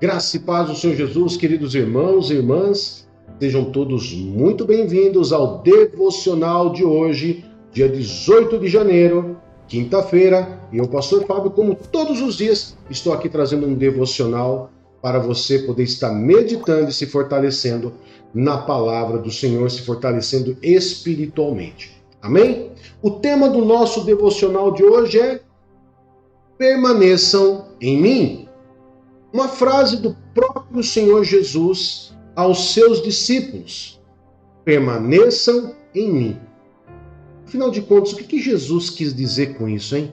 Graça e paz do Senhor Jesus, queridos irmãos e irmãs, sejam todos muito bem-vindos ao devocional de hoje, dia 18 de janeiro, quinta-feira. E eu, pastor Fábio, como todos os dias, estou aqui trazendo um devocional para você poder estar meditando e se fortalecendo na palavra do Senhor, se fortalecendo espiritualmente. Amém? O tema do nosso devocional de hoje é: permaneçam em mim. Uma frase do próprio Senhor Jesus aos seus discípulos: permaneçam em mim. Afinal de contas, o que Jesus quis dizer com isso, hein?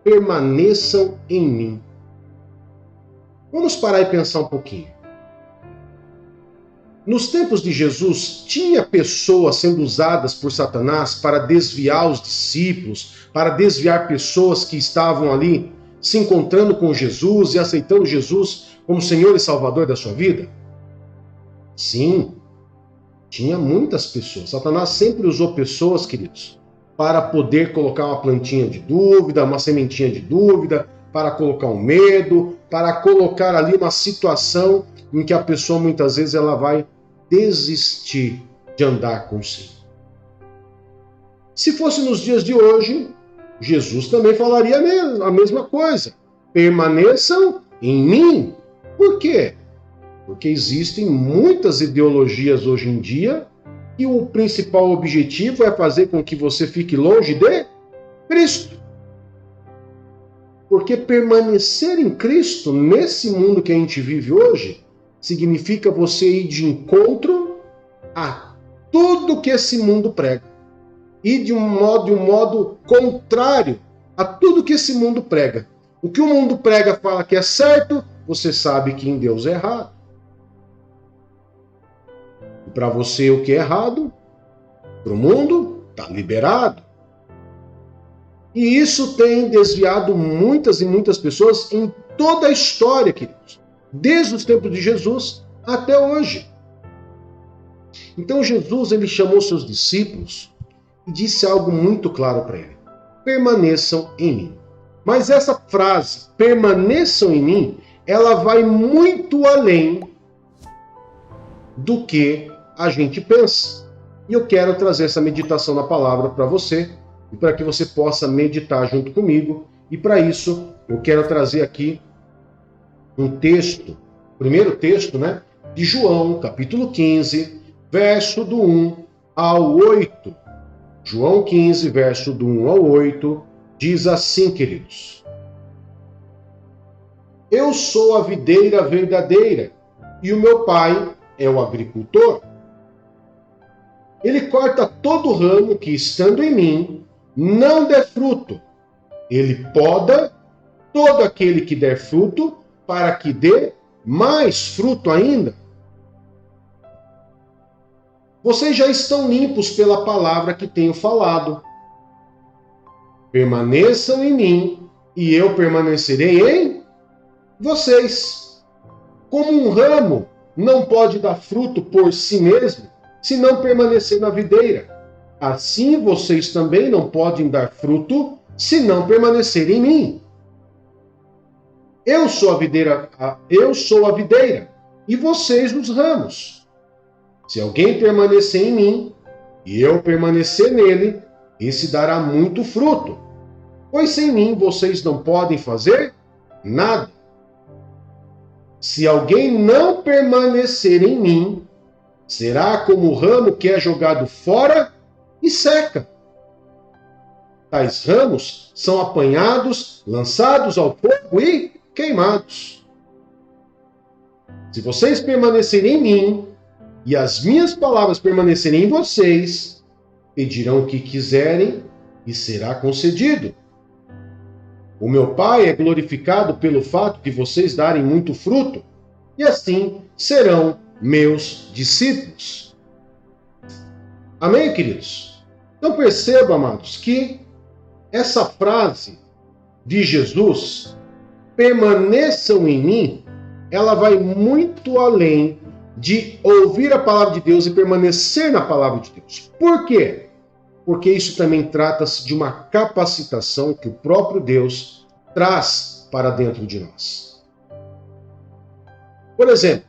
Permaneçam em mim. Vamos parar e pensar um pouquinho. Nos tempos de Jesus, tinha pessoas sendo usadas por Satanás para desviar os discípulos, para desviar pessoas que estavam ali se encontrando com Jesus e aceitando Jesus como Senhor e Salvador da sua vida? Sim, tinha muitas pessoas. Satanás sempre usou pessoas, queridos, para poder colocar uma plantinha de dúvida, uma sementinha de dúvida, para colocar um medo, para colocar ali uma situação em que a pessoa muitas vezes ela vai desistir de andar com o Senhor. Se fosse nos dias de hoje, Jesus também falaria a mesma coisa. Permaneçam em mim. Por quê? Porque existem muitas ideologias hoje em dia e o principal objetivo é fazer com que você fique longe de Cristo. Porque permanecer em Cristo, nesse mundo que a gente vive hoje, significa você ir de encontro a tudo que esse mundo prega. E de um modo contrário a tudo que esse mundo prega. O que o mundo prega fala que é certo, você sabe que em Deus é errado. E para você o que é errado, para o mundo, está liberado. E isso tem desviado muitas e muitas pessoas em toda a história, queridos. Desde os tempos de Jesus até hoje. Então Jesus ele chamou seus discípulos e disse algo muito claro para ele: permaneçam em mim. Mas essa frase, permaneçam em mim, ela vai muito além do que a gente pensa. E eu quero trazer essa meditação na palavra para você, e para que você possa meditar junto comigo. E para isso, eu quero trazer aqui um texto, primeiro texto, de João, capítulo 15, verso do 1 ao 8. João 15, verso do 1 ao 8, diz assim, queridos: eu sou a videira verdadeira, e o meu pai é o agricultor. Ele corta todo ramo que, estando em mim, não der fruto. Ele poda todo aquele que der fruto, para que dê mais fruto ainda. Vocês já estão limpos pela palavra que tenho falado. Permaneçam em mim, e eu permanecerei em vocês. Como um ramo não pode dar fruto por si mesmo, se não permanecer na videira, assim vocês também não podem dar fruto, se não permanecerem em mim. Eu sou a videira, e vocês os ramos. Se alguém permanecer em mim, e eu permanecer nele, esse dará muito fruto, pois sem mim vocês não podem fazer nada. Se alguém não permanecer em mim, será como o ramo que é jogado fora e seca. Tais ramos são apanhados, lançados ao fogo e queimados. Se vocês permanecerem em mim, e as minhas palavras permanecerem em vocês, pedirão o que quiserem e será concedido. O meu Pai é glorificado pelo fato de vocês darem muito fruto, e assim serão meus discípulos. Amém, queridos? Então perceba, amados, que essa frase de Jesus, permaneçam em mim, ela vai muito além de ouvir a palavra de Deus e permanecer na palavra de Deus. Por quê? Porque isso também trata-se de uma capacitação que o próprio Deus traz para dentro de nós. Por exemplo,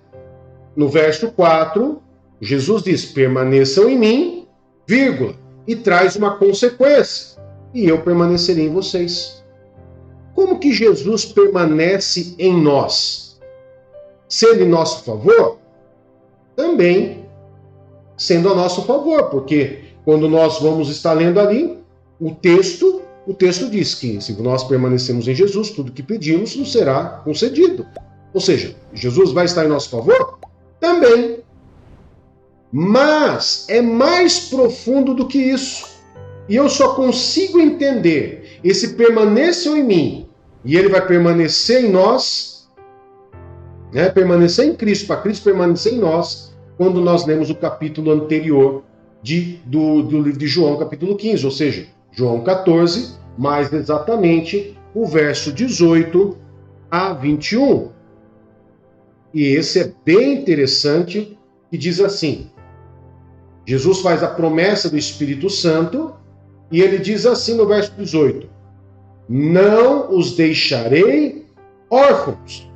no verso 4, Jesus diz: permaneçam em mim, vírgula, e traz uma consequência, e eu permanecerei em vocês. Como que Jesus permanece em nós? Sendo em nosso favor? Também sendo a nosso favor, porque quando nós vamos estar lendo ali, o texto diz que se nós permanecemos em Jesus, tudo que pedimos nos será concedido. Ou seja, Jesus vai estar em nosso favor? Também. Mas é mais profundo do que isso. E eu só consigo entender esse permaneçam em mim, e ele vai permanecer em nós, né? Permanecer em Cristo, para Cristo permanecer em nós, quando nós lemos o capítulo anterior do livro de João, capítulo 15, ou seja, João 14, mais exatamente o verso 18 a 21. E esse é bem interessante, que diz assim: Jesus faz a promessa do Espírito Santo, e ele diz assim no verso 18: não os deixarei órfãos,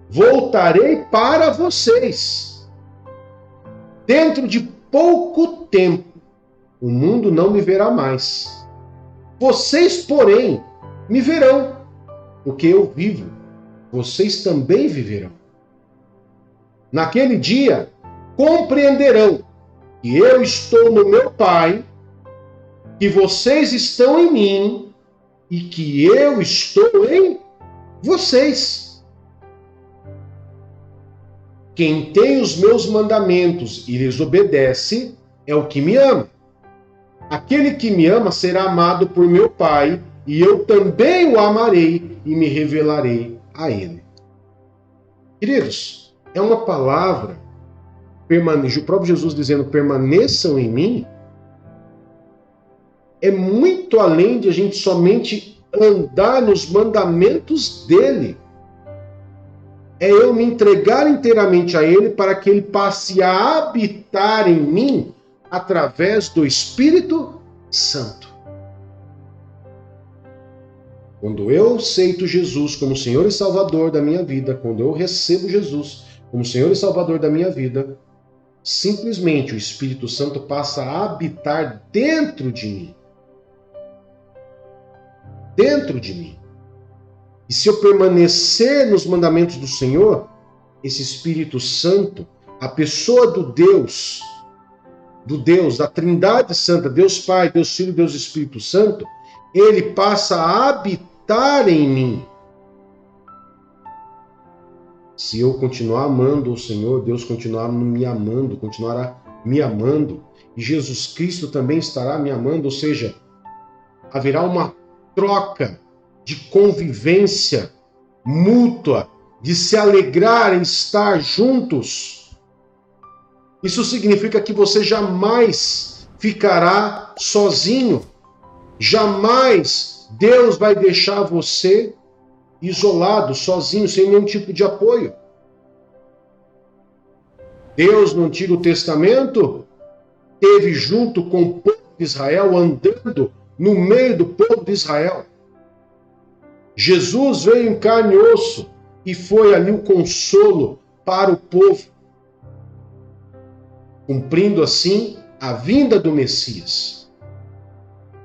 voltarei para vocês. Dentro de pouco tempo, o mundo não me verá mais. Vocês, porém, me verão, porque eu vivo. Vocês também viverão. Naquele dia, compreenderão que eu estou no meu Pai, que vocês estão em mim e que eu estou em vocês. Quem tem os meus mandamentos e lhes obedece é o que me ama. Aquele que me ama será amado por meu Pai, e eu também o amarei e me revelarei a ele. Queridos, é uma palavra, o próprio Jesus dizendo permaneçam em mim, é muito além de a gente somente andar nos mandamentos dele. É eu me entregar inteiramente a ele para que ele passe a habitar em mim através do Espírito Santo. Quando eu aceito Jesus como Senhor e Salvador da minha vida, quando eu recebo Jesus como Senhor e Salvador da minha vida, simplesmente o Espírito Santo passa a habitar dentro de mim. Dentro de mim. E se eu permanecer nos mandamentos do Senhor, esse Espírito Santo, a pessoa do Deus, da Trindade Santa, Deus Pai, Deus Filho, Deus Espírito Santo, ele passa a habitar em mim. Se eu continuar amando o Senhor, Deus continuará me amando, e Jesus Cristo também estará me amando, ou seja, haverá uma troca de convivência mútua, de se alegrar em estar juntos. Isso significa que você jamais ficará sozinho. Jamais Deus vai deixar você isolado, sozinho, sem nenhum tipo de apoio. Deus, no Antigo Testamento, esteve junto com o povo de Israel, andando no meio do povo de Israel. Jesus veio em carne e osso e foi ali o consolo para o povo, cumprindo assim a vinda do Messias.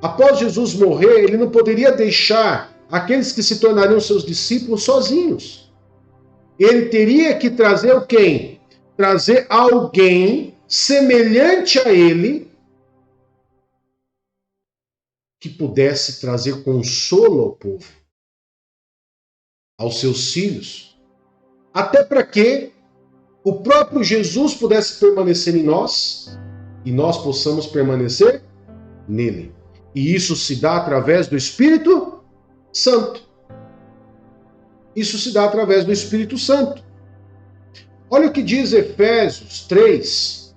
Após Jesus morrer, ele não poderia deixar aqueles que se tornariam seus discípulos sozinhos. Ele teria que trazer quem? Trazer alguém semelhante a ele, que pudesse trazer consolo ao povo, aos seus filhos, até para que o próprio Jesus pudesse permanecer em nós e nós possamos permanecer nele. E isso se dá através do Espírito Santo. Isso se dá através do Espírito Santo. Olha o que diz Efésios 3,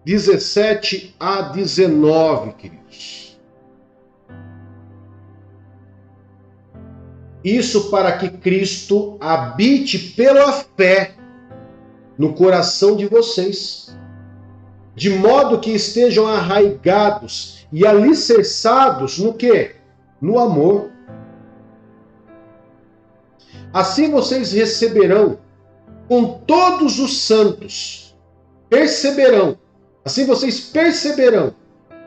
17 a 19, queridos. Isso para que Cristo habite pela fé no coração de vocês, de modo que estejam arraigados e alicerçados no quê? No amor. Assim vocês receberão com todos os santos, perceberão, assim vocês perceberão,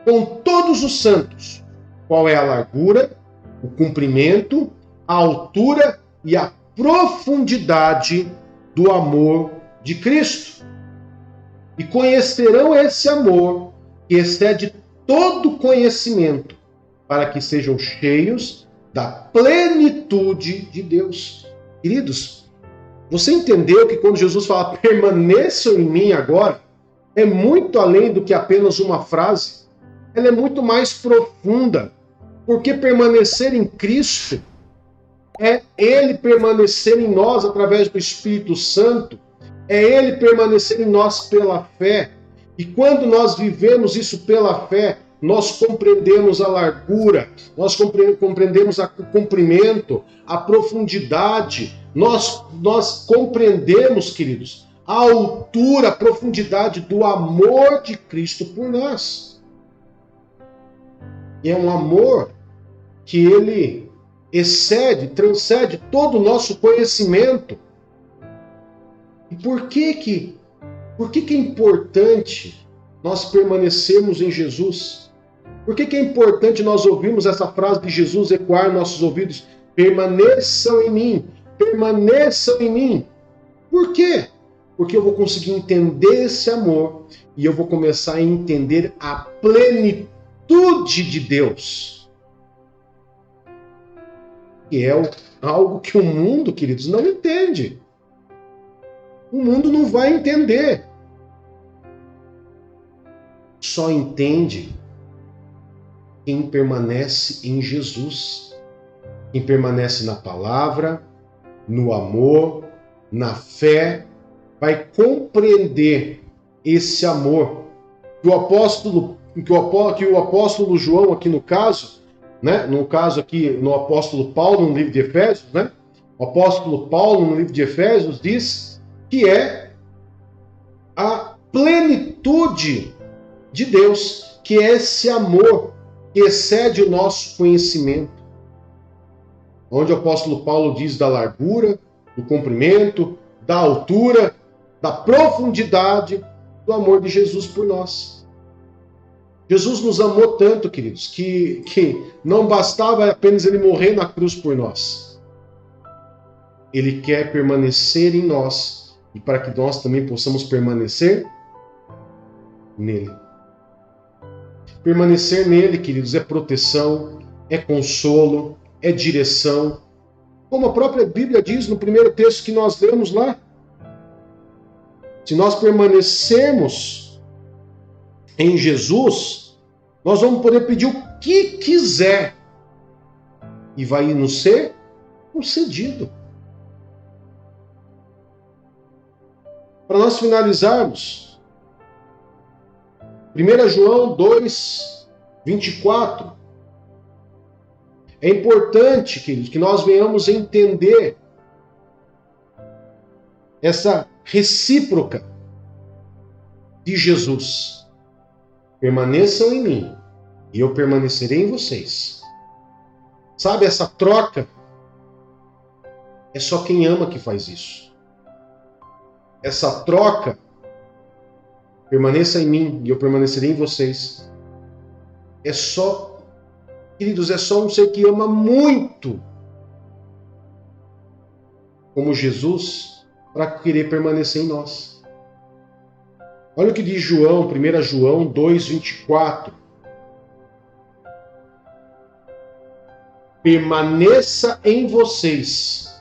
com todos os santos, qual é a largura, o comprimento, a altura e a profundidade do amor de Cristo. E conhecerão esse amor que excede todo conhecimento, para que sejam cheios da plenitude de Deus. Queridos, você entendeu que quando Jesus fala permaneçam em mim agora, é muito além do que apenas uma frase. Ela é muito mais profunda, porque permanecer em Cristo é Ele permanecer em nós através do Espírito Santo, é Ele permanecer em nós pela fé. E quando nós vivemos isso pela fé, nós compreendemos a largura, nós compreendemos o comprimento, a profundidade, nós compreendemos, queridos, a altura, a profundidade do amor de Cristo por nós. E é um amor que Ele excede, transcende todo o nosso conhecimento. E por que é importante nós permanecermos em Jesus? Por que é importante nós ouvirmos essa frase de Jesus ecoar nos nossos ouvidos? Permaneçam em mim, permaneçam em mim. Por quê? Porque eu vou conseguir entender esse amor e eu vou começar a entender a plenitude de Deus. Que é algo que o mundo, queridos, não entende. O mundo não vai entender. Só entende quem permanece em Jesus. Quem permanece na palavra, no amor, na fé, vai compreender esse amor. Que o apóstolo João, aqui no caso, né? No caso aqui, no apóstolo Paulo, no livro de Efésios, né? O apóstolo Paulo, no livro de Efésios, diz que é a plenitude de Deus, que é esse amor que excede o nosso conhecimento. Onde o apóstolo Paulo diz da largura, do comprimento, da altura, da profundidade do amor de Jesus por nós. Jesus nos amou tanto, queridos, que não bastava apenas Ele morrer na cruz por nós. Ele quer permanecer em nós, e para que nós também possamos permanecer nele. Permanecer nele, queridos, é proteção, é consolo, é direção. Como a própria Bíblia diz no primeiro texto que nós lemos lá. Se nós permanecermos em Jesus, nós vamos poder pedir o que quiser e vai nos ser concedido. Para nós finalizarmos, 1 João 2, 24. É importante, queridos, que nós venhamos entender essa recíproca de Jesus. Permaneçam em mim e eu permanecerei em vocês. Sabe, essa troca é só quem ama que faz isso. Essa troca, permaneça em mim e eu permanecerei em vocês, é só, queridos, é só um ser que ama muito como Jesus para querer permanecer em nós. Olha o que diz João, 1 João 2, 24. Permaneça em vocês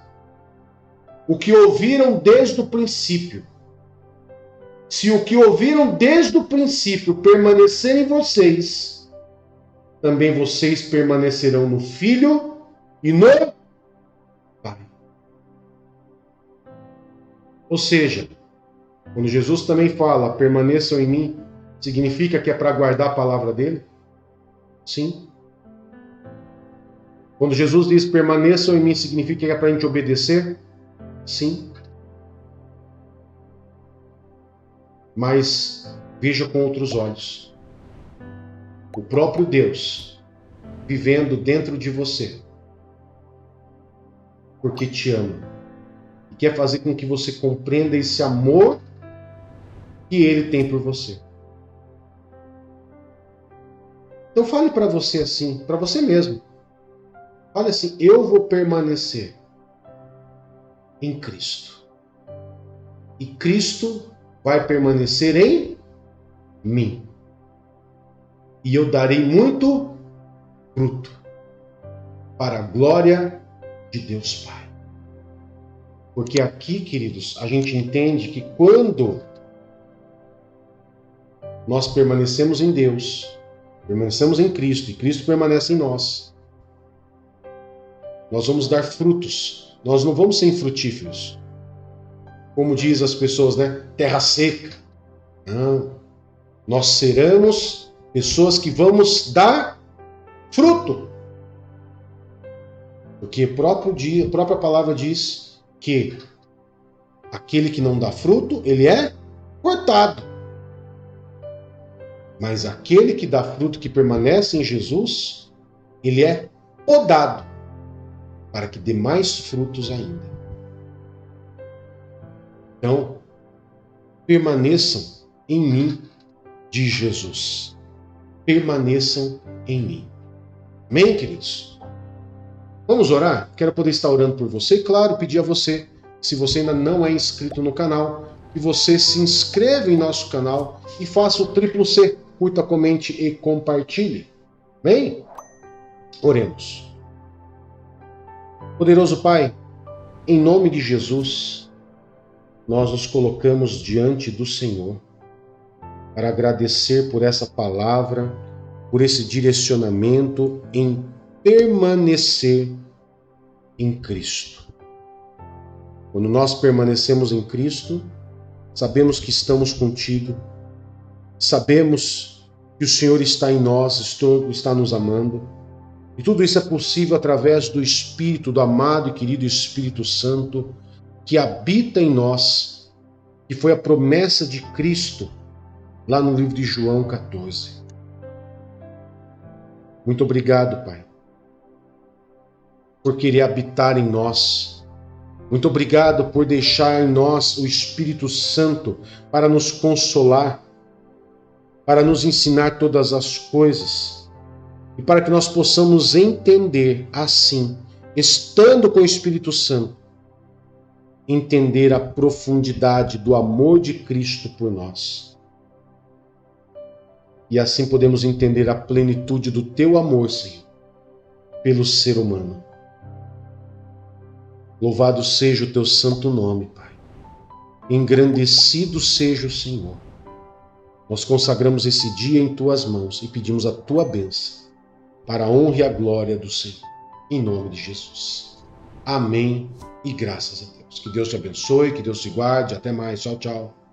o que ouviram desde o princípio. Se o que ouviram desde o princípio permanecer em vocês, também vocês permanecerão no Filho e no Pai. Ou seja, quando Jesus também fala, permaneçam em mim, significa que é para guardar a palavra dele? Sim. Quando Jesus diz permaneçam em mim, significa que é para a gente obedecer? Sim. Mas veja com outros olhos. O próprio Deus vivendo dentro de você. Porque te ama. e quer fazer com que você compreenda esse amor que Ele tem por você. Então fale para você assim, para você mesmo. Fale assim: eu vou permanecer em Cristo. E Cristo vai permanecer em mim. E eu darei muito fruto para a glória de Deus Pai. Porque aqui, queridos, a gente entende que quando nós permanecemos em Deus, permanecemos em Cristo e Cristo permanece em nós, nós vamos dar frutos. Nós não vamos ser infrutíferos. Como diz as pessoas, né? Terra seca. Não. Nós seremos pessoas que vamos dar fruto. Porque a própria palavra diz que aquele que não dá fruto, ele é cortado. Mas aquele que dá fruto, que permanece em Jesus, ele é podado para que dê mais frutos ainda. Então, permaneçam em mim, diz Jesus. Permaneçam em mim. Amém, queridos? Vamos orar? Quero poder estar orando por você. E, claro, pedir a você, se você ainda não é inscrito no canal, que você se inscreva em nosso canal e faça o triplo C. Curta, comente e compartilhe. Amém? Oremos. Poderoso Pai, em nome de Jesus, nós nos colocamos diante do Senhor para agradecer por essa palavra, por esse direcionamento em permanecer em Cristo. Quando nós permanecemos em Cristo, sabemos que estamos contigo, sabemos que o Senhor está em nós, está nos amando, e tudo isso é possível através do Espírito, do amado e querido Espírito Santo, que habita em nós, que foi a promessa de Cristo, lá no livro de João 14. Muito obrigado, Pai, por querer habitar em nós. Muito obrigado por deixar em nós o Espírito Santo para nos consolar, para nos ensinar todas as coisas e para que nós possamos entender assim, estando com o Espírito Santo, entender a profundidade do amor de Cristo por nós. E assim podemos entender a plenitude do teu amor, Senhor, pelo ser humano. Louvado seja o teu santo nome, Pai. Engrandecido seja o Senhor. Nós consagramos esse dia em tuas mãos e pedimos a tua bênção para a honra e a glória do Senhor. Em nome de Jesus. Amém e graças a Deus. Que Deus te abençoe, que Deus te guarde. Até mais. Tchau, tchau.